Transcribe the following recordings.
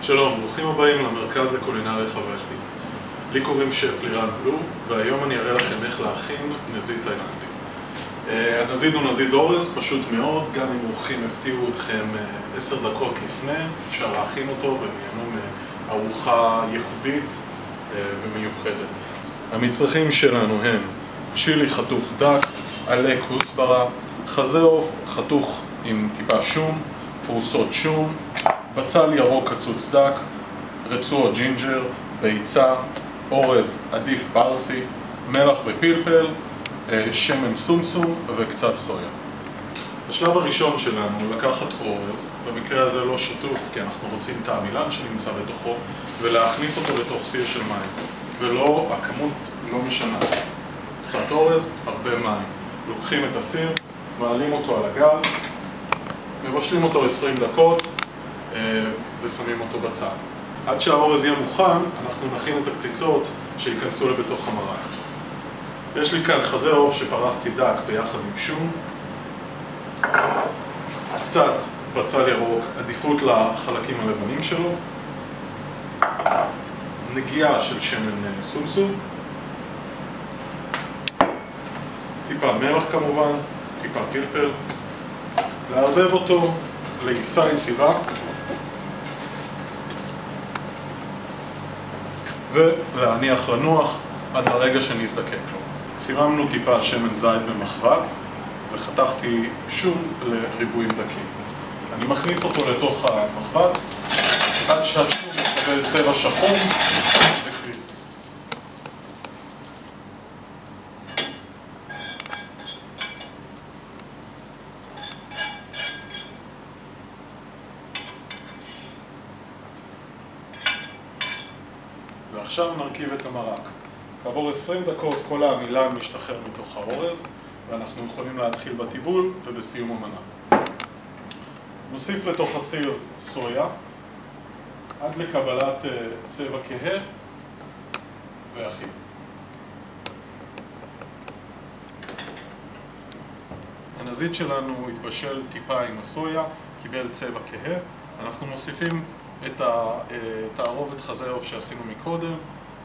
שלום, ברוכים הבאים למרכז לקולינריה חווייתית. לי קוראים שף לירן בלו, והיום אני אראה לכם איך להכין נזיד תאילנדי. הנזיד הוא נזיד אורז, פשוט מאוד, גם אם אורחים הפתיעו אתכם 10 דקות לפני, אפשר להכין אותו והם ייהנו מארוחה ייחודית ומיוחדת. המצרכים שלנו הם צ'ילי חתוך דק, עלה כוסברה, חזה עוף חתוך עם טיפה שום, פרוסות שום, בצל ירוק קצוץ דק, רצועות ג'ינג'ר, ביצה, אורז עדיף פרסי, מלח ופלפל, שמן סומסום וקצת סויה. השלב הראשון שלנו הוא לקחת אורז, במקרה הזה לא שטוף כי אנחנו רוצים את העמילן שנמצא בתוכו, ולהכניס אותו לתוך סיר של מים, ולא, הכמות לא משנה. קצת אורז, הרבה מים. לוקחים את הסיר, מעלים אותו על הגז, מבשלים אותו 20 דקות ושמים אותו בצד. עד שהאורז יהיה מוכן, אנחנו נכין את הקציצות שיכנסו לבתוך המרק. יש לי כאן חזה עוף שפרסתי דק ביחד עם שום, קצת בצל ירוק, עדיפות לחלקים הלבנים שלו, נגיעה של שמן סומסום, טיפה מלח כמובן, טיפה פלפל, לערבב אותו לעיסה יציבה ולהניח לנוח עד הרגע שנזדקק לו. חיממנו טיפה שמן זית במחבת וחתכתי שום לריבועים דקים. אני מכניס אותו לתוך המחבת עד שהשום מקבל צבע שחור וקריספי. ועכשיו נרכיב את המרק. כעבור 20 דקות כל העמילן משתחרר מתוך האורז ואנחנו יכולים להתחיל בטיבול ובסיום המנה. נוסיף לתוך הסיר סויה עד לקבלת צבע כהה ואחיד. הנזיד שלנו התבשל טיפה עם הסויה, קיבל צבע כהה. אנחנו מוסיפים את התערובת חזה עוף שעשינו מקודם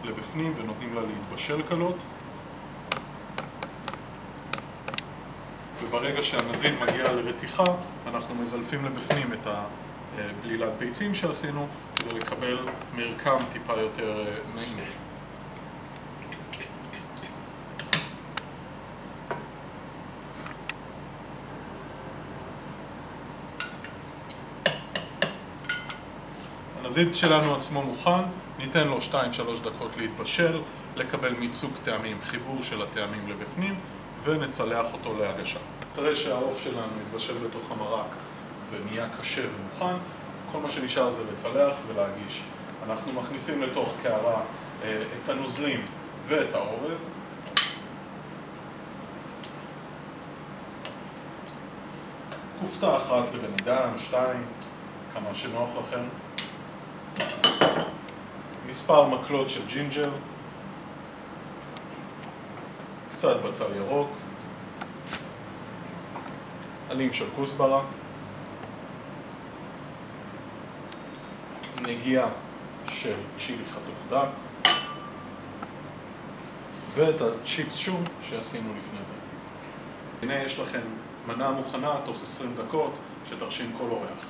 לבפנים ונותנים לה להתבשל קלות. וברגע שהנזיד מגיע לרתיחה, אנחנו מזלפים לבפנים את הבלילת ביצים שעשינו כדי לקבל מרקם טיפה יותר נעים. הנזיד שלנו עצמו מוכן, ניתן לו 2-3 דקות להתבשל, לקבל מיצוק טעמים, חיבור של הטעמים לבפנים, ונצלח אותו להגשה. אחרי שהעוף שלנו יתבשל בתוך המרק ונהיה קשה ומוכן, כל מה שנשאר זה לצלח ולהגיש. אנחנו מכניסים לתוך קערה את הנוזלים ואת האורז. כופתה אחת לבן אדם, 2, כמה שנוח לכם. מספר מקלות של ג'ינג'ר, קצת בצל ירוק, עלים של כוסברה, נגיעה של צ'ילי חתוך דק ואת הצ'יפס שום שעשינו לפני זה. הנה יש לכם מנה מוכנה תוך 20 דקות שתרשים כל אורח.